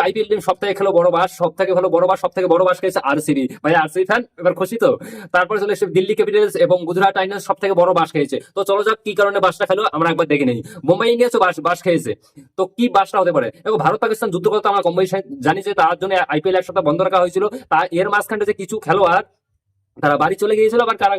IPL team সব থেকে খেলো বড় বাস, সব থেকে ভালো বড় বাস, সব থেকে বড় বাস খেয়েছে আরসিবি। ভাই আরসিবি ফ্যান এবার খুশি তো। তারপরে চলে এসে দিল্লি ক্যাপিটালস এবং গুজরাট টাইটান্স সব থেকে বড় বাস খেয়েছে। তো চলো যাক কি কারণে বাসটা খেলো আমরা একবার দেখে নেই। মুম্বাই ইন্ডিয়ান্সও বাস বাস খেয়েছে। তো কি বাসটা হতে পারে? দেখো ভারত পাকিস্তান যুদ্ধ করতে আমরা কম বেশি জানি যে তার জন্য আইপিএল এক সপ্তাহ বন্ধ রাখা হয়েছিল। তা এর মাঝখানে যে কিছু খেলোয়াড় তারা বাড়ি চলে গিয়েছিল, আবার কারা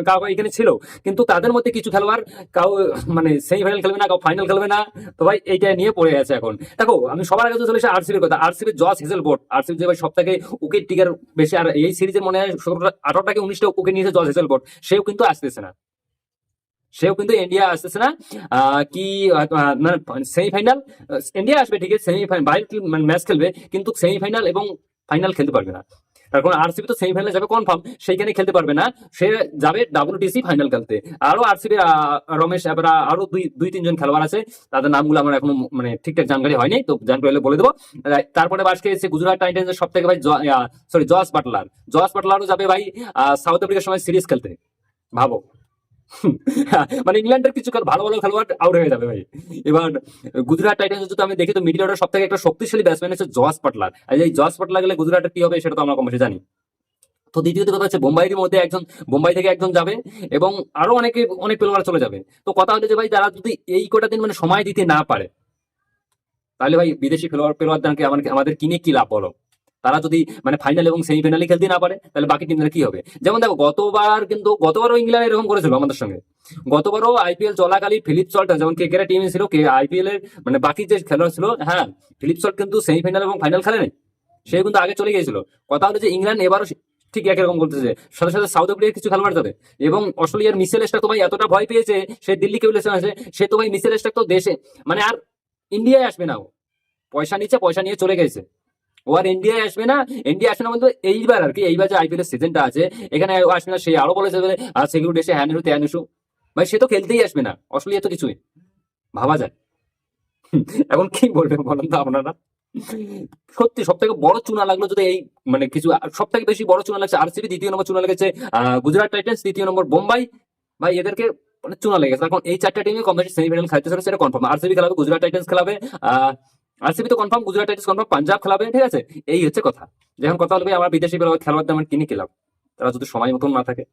কাউ এখানে ছিল, কিন্তু তাদের মধ্যে কিছু খেলোয়াড় কাউ মানে সেমিফাইনাল খেলবে না, কাউ ফাইনাল খেলবে না। তো ভাই এইটা নিয়ে পড়ে আছে এখন। দেখো আমি সবার আগে তো চলে এসে আরসিবির কথা। আরসিবি জস হেজেলউড, আরসিবি যে ভাই সব থেকে উইকেট টিকার বেশি, আর এই সিরিজের মনে হয় 18টা কি 19টা উইকেট নিয়েছে জস হেজেলউড। সেও কিন্তু আসতেছে না, সেও কিন্তু ইন্ডিয়া আসতেছে না। কি মানে সেমিফাইনাল ইন্ডিয়া আসবে ঠিকই, সেমিফাইনাল বাইরে মানে ম্যাচ খেলবে, কিন্তু সেমিফাইনাল এবং ফাইনাল খেলতে পারবে না। তার কারণ আরসিবি তো সেমিফাইনালে যাবে কনফার্ম, সেইখানে খেলতে পারবে না। সে যাবে ডাব্লিউটিসি ফাইনাল খেলতে। আরো আরসিবি রমেশ এবার আরো দুই তিনজন খেলোয়াড় আছে, তাদের নামগুলো আমার এখনো মানে ঠিকঠাক জানকারি হয়নি, তো জানকারি হলে বলে দেবো। তারপরে বাস খেয়েছে গুজরাট টাইটান্সের সব থেকে ভাই সরি জস বাটলার। জস বাটলারও যাবে ভাই সাউথ আফ্রিকার সময় সিরিজ খেলতে। ভাবো মানে ইংল্যান্ডের কিছু ভালো ভালো খেলোয়াড় আউট হয়ে যাবে ভাই। এবার গুজরাট টাইটান্স যদি আমি দেখি তো মিডল অর্ডার সব থেকে একটা শক্তিশালী ব্যাটসম্যান হচ্ছে জস বাটলার। আর এই জস বাটলার গেলে গুজরাটের কি হবে সেটা তো আমরা কম বেশি জানি। তো দ্বিতীয়ত কথা হচ্ছে বোম্বাইয়ের মধ্যে একজন, বোম্বাই থেকে একজন যাবে এবং আরো অনেক প্লেয়ার চলে যাবে। তো কথা হচ্ছে যে ভাই যারা যদি এই কটা দিন মানে সময় দিতে না পারে, তাহলে ভাই বিদেশি প্লেয়ারদেরকে আমাদের কিনে কি লাভ বলো? তারা যদি মানে ফাইনাল এবং সেমিফাইনালে খেলতে না পারে, তাহলে বাকি টিমদের কি হবে? যেমন দেখো গতবারও ইংল্যান্ড এরকম করেছিল আমাদের সঙ্গে। গতবারও আইপিএল চলাকালীন ফিলিপ সল্ট, যেমন কেকেরা টিম ছিল, কে আইপিএল এর মানে বাকি যে খেলোয়াড় ছিল, হ্যাঁ ফিলিপ সল্ট কিন্তু সেমিফাইনাল এবং ফাইনাল খেলেনি, সে কিন্তু আগে চলে গিয়েছিল। কথা হলো যে ইংল্যান্ড এবারও ঠিক একই রকম বলতেছে, সাথে সাথে সাউথ আফ্রিকার কিছু খেলোয়াড় যাবে। এবং অস্ট্রেলিয়ার মিচেল স্টার্ক তো ভাই এতটা ভয় পেয়েছে, সে দিল্লি ক্যাপিটালসে আছে, সে তো ভাই মিচেল স্টার্ক তো দেশে মানে আর ইন্ডিয়ায় আসবে না। ও পয়সা নিচ্ছে, পয়সা নিয়ে চলে গেছে, ও আর ইন্ডিয়ায় আসবে না। ইন্ডিয়া আসবে না বলতে এইবার আর কি, এইবার যে আইপিএল এর সিজনটা আছে এখানে ও আসবে না। সে আরো বলেছে আর সিকিউরিটি এসে হ্যান ত্যান ইস্যু, ভাই সে তো খেলতেই আসবে না। অস্ট্রেলিয়া তো কিছুই ভাবা যায়। এখন কি বলবেন বলেন তো আপনারা? সত্যি সব থেকে বড় চুনা লাগলো যদি এই মানে কিছু, সব থেকে বেশি বড় চুনা লাগছে আরসিবি, দ্বিতীয় নম্বর চুনা লেগেছে গুজরাট টাইটান্স, তৃতীয় নম্বর বোম্বাই। ভাই এদেরকে মানে চুনা লেগেছে। এখন এই চারটা টিমে কম বেশি সেমিফাইনাল খেলতে চলেছে, সেটা কনফার্ম। আরসিবি খেলাবে, গুজরাট টাইটান্স খেলাবে, আরসিবি তো confirm, Gujarat Titans confirm, Punjab খেলাবে, ঠিক আছে। এই হচ্ছে কথা। যখন কথা বলবে আমার বিদেশি খেলোয়াড়দের আমার কিনে খেলাম, তারা যদি সময় মতন না থাকে।